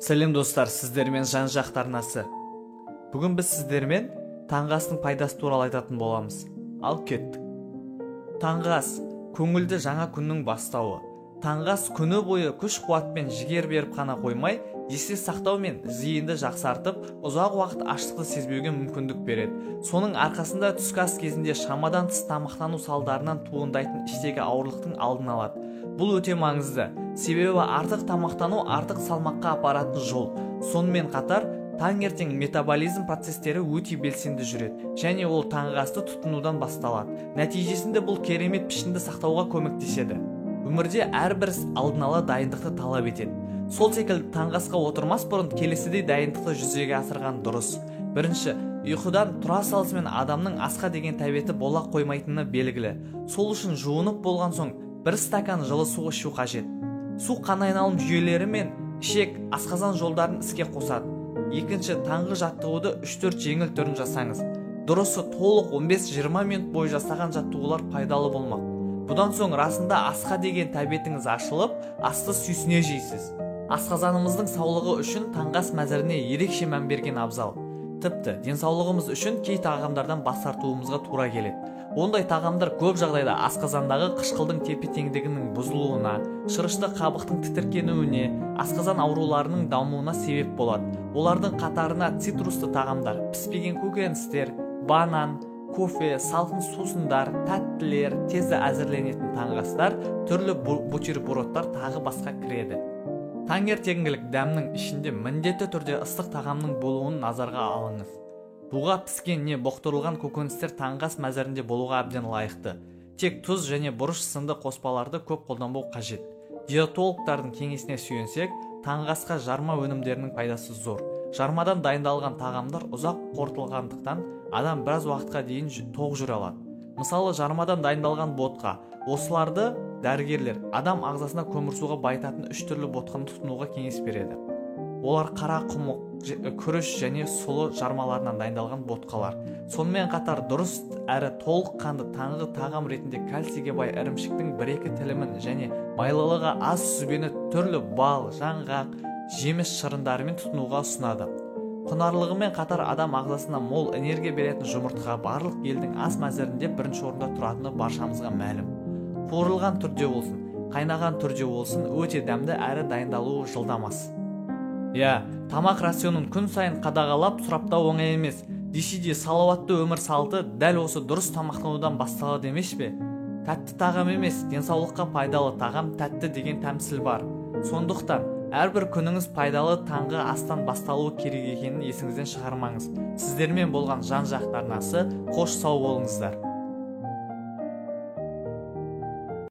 Сәлем достар, сіздермен жан-жақты арнасы. Бүгін біз сіздермен таңғы астың пайдасы туралы айтатын боламыз. Ал кеттік. Таңғы ас көңілді жаңа күннің бастауы. Таңғы ас күні бойы күш-қуат пен жігер беріп қана қоймай, есте сақтау мен зейінді жақсартып, ұзақ уақыт аштықты сезбеуге мүмкіндік береді. Соның арқасында түскі ас кезінде шамадан тыс тамақтану салдарынан туындайтын іштегі ауырлықтың алдын алады. Бұл өте маңызды, себебі артық тамақтану артық салмаққа апаратын жол. Сонымен қатар, таңертең метаболизм процестері өте белсенді жүреді, және ол таңғы асты тұтынудан басталады. Нәтижесінде бұл керемет пішінді сақтауға көмектеседі. Өмірде әрбір іс алдын ала дайындықты талап етеді. Сол секілді таңғы асқа отырмас бұрын келесідей дайындықты жүзеге асырған дұрыс. Бірінші, ұйқыдан тұра салысымен адамның асқа деген тәбеті бола қоймайтыны белгілі. Сол үшін жуынып болған соң бір стакан жылы су ішу қажет. Су қан айналым жүйелері мен ішек, асқазан жолдарын іске қосады. Екінші, таңғы жаттығуды 3-4 жеңіл түрін жасаңыз. Дұрысы толық 15-20 минут бойы жасаған жаттығулар пайдалы болмақ. Бұдан соң расында асқа деген тәбетіңіз ашылып, асты сүйсіне жейсіз. Асқазанымыздың саулығы үшін таңғы ас мәзіріне ерекше мән берген абзал. Тіпті денсаулығымыз үшін кей тағамдардан бас тартуымызға тура келеді. Ондай тағамдар көп жағдайда асқазандағы қышқылдың тепе-теңдігінің бұзылуына, шырышты қабықтың тітіркенуіне, асқазан ауруларының дамуына себеп болады. Олардың қатарына цитрусты тағамдар, піспеген көкөністер, банан, кофе, салқын сусындар, тәттілер, тезді әзірленетін таңғы астар, түрлі бутербродтар тағы басқа кіреді. Таңертеңгілік дәмнің ішінде міндетті түрде ыстық тағамның болуын назарға алыңыз. Буға піскен не боқтырылған көкөністер таңғы ас мәзірінде болуға әбден лайықты. Тек тұз және бұрыш сынды қоспаларды көп қолданбау қажет. Диетологтардың кеңесіне сүйенсек, таңғы асқа жарма өнімдерінің пайдасы зор. Жармадан дайындалған тағамдар ұзақ қорытылғандықтан адам біраз уақытқа дейін тоқ жүре алады. Мысалы, жармадан дайындалған ботқа. Осыларды дәрігерлер адам ағзасына көмірсуға байытатын 3 түрлі ботқаны тұтынуға кеңес береді. Олар қара құмық, күріш және сұлы жармаларынан дайындалған ботқалар. Сонымен қатар дұрыс әрі толық қанды таңғы тағам ретінде кальцийге бай ірімшіктің 1-2 тілімін және майлылығы аз сүзбені түрлі бал, жаңғақ, жеміс шырындарымен тұтынуға ұсынады. Құнарлығымен қатар адам ағзасына мол энергия беретін жұмыртқа барлық елдің ас мәзірінде бірінші орында тұратыны баршамызға мәлім. Қуырылған түрде болсын, қайнаған түрде болсын, өте дәмді әрі дайындалуы жылдамас. Тамақ рационын күн сайын қадағалап сұраптау оңай емес. Десе де салауатты өмір салты дәл осы дұрыс тамақтанудан басталады емес пе? Тәтті тағам емес, денсаулыққа пайдалы тағам тәтті деген тәмсіл бар. Сондықтан әрбір күніңіз пайдалы таңғы астан басталуы керек екенін есіңізден шығармаңыз. Сіздермен болған жан-жақты арнасы, қош сау болыңыздар.